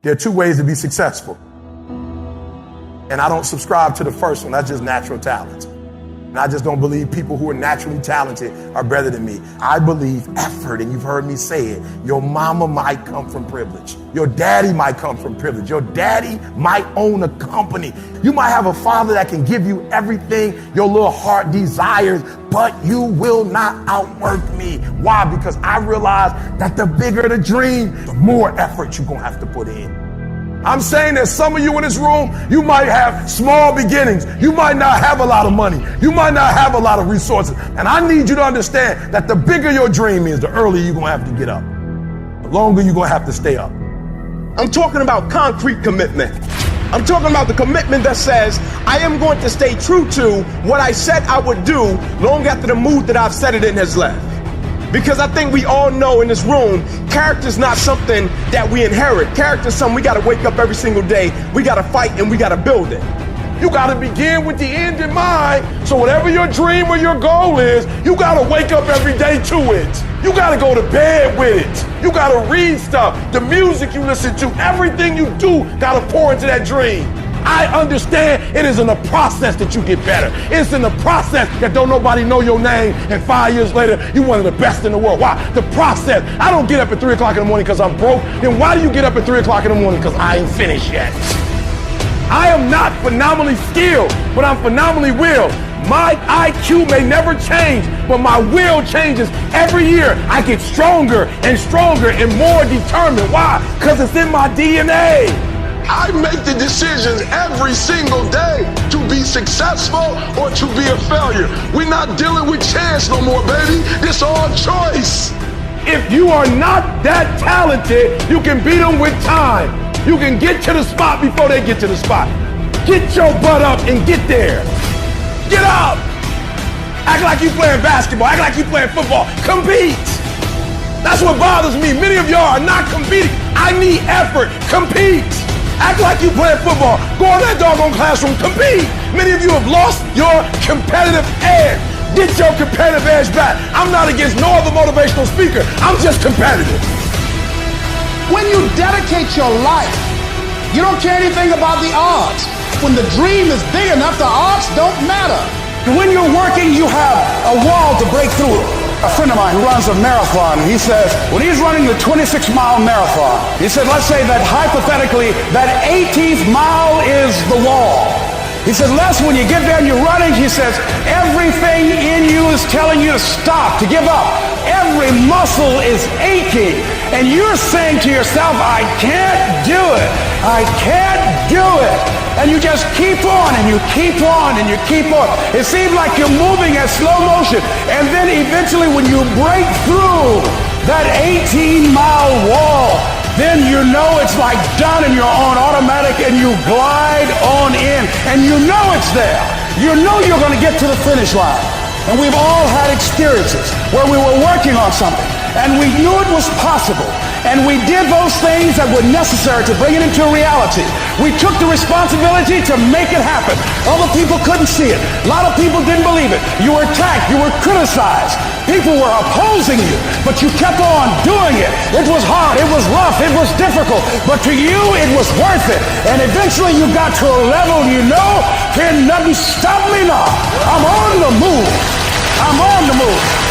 There are two ways to be successful. And I don't subscribe to the first one. That's just natural talent. And I just don't believe people who are naturally talented are better than me. I believe effort, and you've heard me say it. Your mama might come from privilege. Your daddy might come from privilege. Your daddy might own a company. You might have a father that can give you everything your little heart desires, but you will not outwork me. Why? Because I realize that the bigger the dream, the more effort you're going to have to put in. I'm saying that some of you in this room, you might have small beginnings. You might not have a lot of money. You might not have a lot of resources. And I need you to understand that the bigger your dream is, the earlier you're going to have to get up. The longer you're going to have to stay up. I'm talking about concrete commitment. I'm talking about the commitment that says, I am going to stay true to what I said I would do long after the mood that I've set it in has left. Because I think we all know in this room, character is not something that we inherit. Character is something we got to wake up every single day. We got to fight and we got to build it. You got to begin with the end in mind. So whatever your dream or your goal is, you got to wake up every day to it. You got to go to bed with it. You got to read stuff. The music you listen to, everything you do got to pour into that dream. I understand it is in the process that you get better. It's in the process that don't nobody know your name, and 5 years later, you're one of the best in the world. Why? The process. I don't get up at 3 o'clock in the morning because I'm broke. Then why do you get up at 3 o'clock in the morning? Because I ain't finished yet. I am not phenomenally skilled, but I'm phenomenally willed. My IQ may never change, but my will changes every year. I get stronger and stronger and more determined. Why? Because it's in my DNA. I make the decisions every single day to be successful or to be a failure. We're not dealing with chance no more, baby. It's all choice. If you are not that talented, you can beat them with time. You can get to the spot before they get to the spot. Get your butt up and get there. Get up. Act like you playing basketball. Act like you playing football. Compete. That's what bothers me. Many of y'all are not competing. I need effort. Compete. Act like you playing football. Go in that doggone classroom. Compete. Many of you have lost your competitive edge. Get your competitive edge back. I'm not against no other motivational speaker. I'm just competitive. When you dedicate your life, you don't care anything about the odds. When the dream is big enough, the odds don't matter. When you're working, you have a wall to break through. A friend of mine who runs a marathon, he says, when he's running the 26-mile marathon, he said, let's say that hypothetically, that 18th mile is the wall. He said, Les, when you get there and you're running, he says, everything in you is telling you to stop, to give up. Every muscle is aching. And you're saying to yourself, I can't do it. I can't do it. And you just keep on and you keep on and you keep on. It seems like you're moving at slow motion. And then eventually when you break through that 18-mile wall, then you know it's like done and you're on automatic and you glide on in and you know it's there. You know you're going to get to the finish line. And we've all had experiences where we were working on something and we knew it was possible. And we did those things that were necessary to bring it into reality. We took the responsibility to make it happen. Other people couldn't see it. A lot of people didn't believe it. You were attacked. You were criticized. People were opposing you, but you kept on doing it. It was hard. It was rough. It was difficult. But to you, it was worth it. And eventually you got to a level, you know, can nothing stop me now. I'm on the move. I'm on the move.